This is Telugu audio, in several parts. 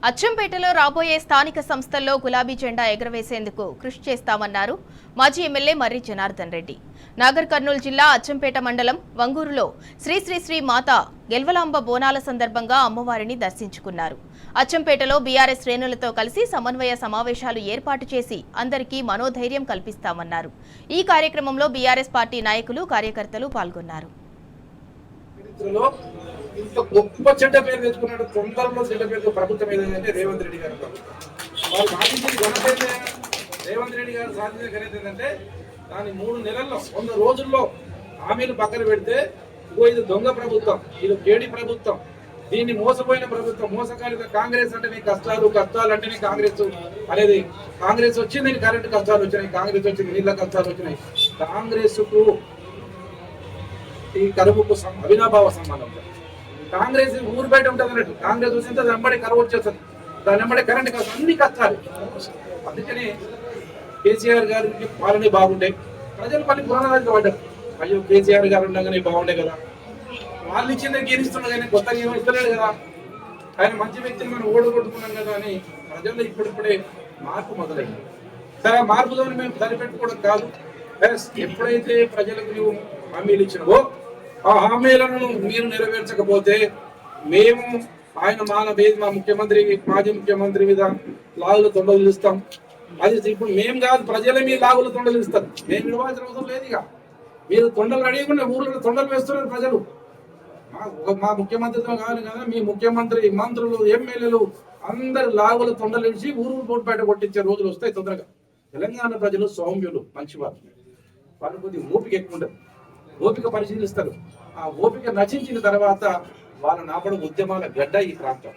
అచ్చంపేటలో రాబోయే స్థానిక సంస్థల్లో గులాబీ జెండా ఎగరవేసేందుకు కృషి చేస్తామన్నారు మాజీ ఎమ్మెల్యే మర్రి జనార్దన్ రెడ్డి. నాగర్ కర్నూలు జిల్లా అచ్చంపేట మండలం వంగూరులో శ్రీ శ్రీ శ్రీ మాత గెల్వలాంబ బోనాల సందర్భంగా అమ్మవారిని దర్శించుకున్నారు. అచ్చంపేటలో బీఆర్ఎస్ శ్రేణులతో కలిసి సమన్వయ సమావేశాలు ఏర్పాటు చేసి అందరికీ మనోధైర్యం కల్పిస్తామన్నారు. ఈ కార్యక్రమంలో బీఆర్ఎస్ పార్టీ నాయకులు, కార్యకర్తలు పాల్గొన్నారు. ఇంత గొప్ప చెడ్డ పేరు తెచ్చుకున్నాడు. తొందరలో చెడ్డ పేరు ప్రభుత్వం ఏదంటే రేవంత్ రెడ్డి గారు ప్రభుత్వం. వాళ్ళు సాధించిన ఘనత రేవంత్ రెడ్డి గారు సాధించిన ఘనత ఏంటంటే దాని 3 నెలల్లో 100 రోజుల్లో హామీలు పక్కన పెడితే ఇది దొంగ ప్రభుత్వం, ఇది కేడి ప్రభుత్వం, దీన్ని మోసపోయిన ప్రభుత్వం, మోసకాలిక కాంగ్రెస్ అంటేనే కష్టాలు, కష్టాలు అంటేనే కాంగ్రెస్ అనేది. కాంగ్రెస్ వచ్చింది కరెంటు కష్టాలు వచ్చినాయి, కాంగ్రెస్ వచ్చింది నీళ్ళ కష్టాలు వచ్చినాయి. కాంగ్రెస్ కు ఈ కరువుకు అవినాభావ సంబంధం. కాంగ్రెస్ ఊరు బయట ఉంటుంది అన్నట్టు. కాంగ్రెస్ వచ్చింది దాని వెంబడి కరువు వచ్చేస్తుంది, దాని వెంబడి కరెంట్ కష్టం, అన్ని కష్టాలు. అందుకని కేసీఆర్ గారికి పాలన బాగుండే, ప్రజలు పని పురాణాలు పడ్డారు. అయ్యో కేసీఆర్ గారు ఉండగానే బాగుండే కదా, వాళ్ళు ఇచ్చిందే గెలుస్తున్నా కానీ కొత్తగా ఏమో ఇస్తలేడు కదా, ఆయన మంచి వ్యక్తిని మనం ఓడగొట్టుకున్నాం కదా అని ప్రజల్లో ఇప్పుడిప్పుడే మార్పు మొదలైంది. సరే, మార్పుతో మేము సరిపెట్టుకోవడం కాదు, ఎప్పుడైతే ప్రజలకు నువ్వు హామీలు ఇచ్చినవో ఆ హామీలను మీరు నెరవేర్చకపోతే మేము మా ముఖ్యమంత్రి, మాజీ ముఖ్యమంత్రి మీద లాగులు తొండలు ఇస్తాం. అది ఇప్పుడు మేము కాదు, ప్రజలే మీ లాగులు తొండలు ఇస్తారు. మేము విడవాల్సిన అవసరం లేదు. ఇక మీరు తొండలు అడిగకుండా ఊళ్ళో తొండలు వేస్తున్నారు ప్రజలు. మా ముఖ్యమంత్రితో కాదు కదా, మీ ముఖ్యమంత్రి, మంత్రులు, ఎమ్మెల్యేలు అందరు లాగులు తొండలు ఇచ్చి ఊరు బయట కొట్టించే రోజులు వస్తాయి తొందరగా. తెలంగాణ ప్రజలు సౌమ్యులు, మంచివారు. వాళ్ళు కొద్దిగా ఓపిక ఎక్కువ ఉండదు, ఓపిక పరిశీలిస్తారు. ఆ ఓపిక నశించిన తర్వాత వాళ్ళ నాపడం ఉద్యమాల గడ్డ ఈ ప్రాంతం.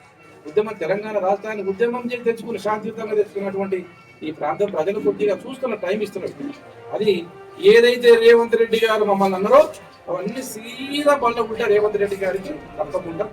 ఉద్యమం తెలంగాణ రాష్ట్రానికి ఉద్యమం చేసి తెచ్చుకుని శాంతియుతంగా తెచ్చుకున్నటువంటి ఈ ప్రాంతం ప్రజలు కొద్దిగా చూస్తున్న టైం ఇస్తున్నారు. అది ఏదైతే రేవంత్ రెడ్డి గారు మమ్మల్ని అన్నారో అవన్నీ సీదా పళ్ళకుంటే రేవంత్ రెడ్డి గారికి తప్పకుండా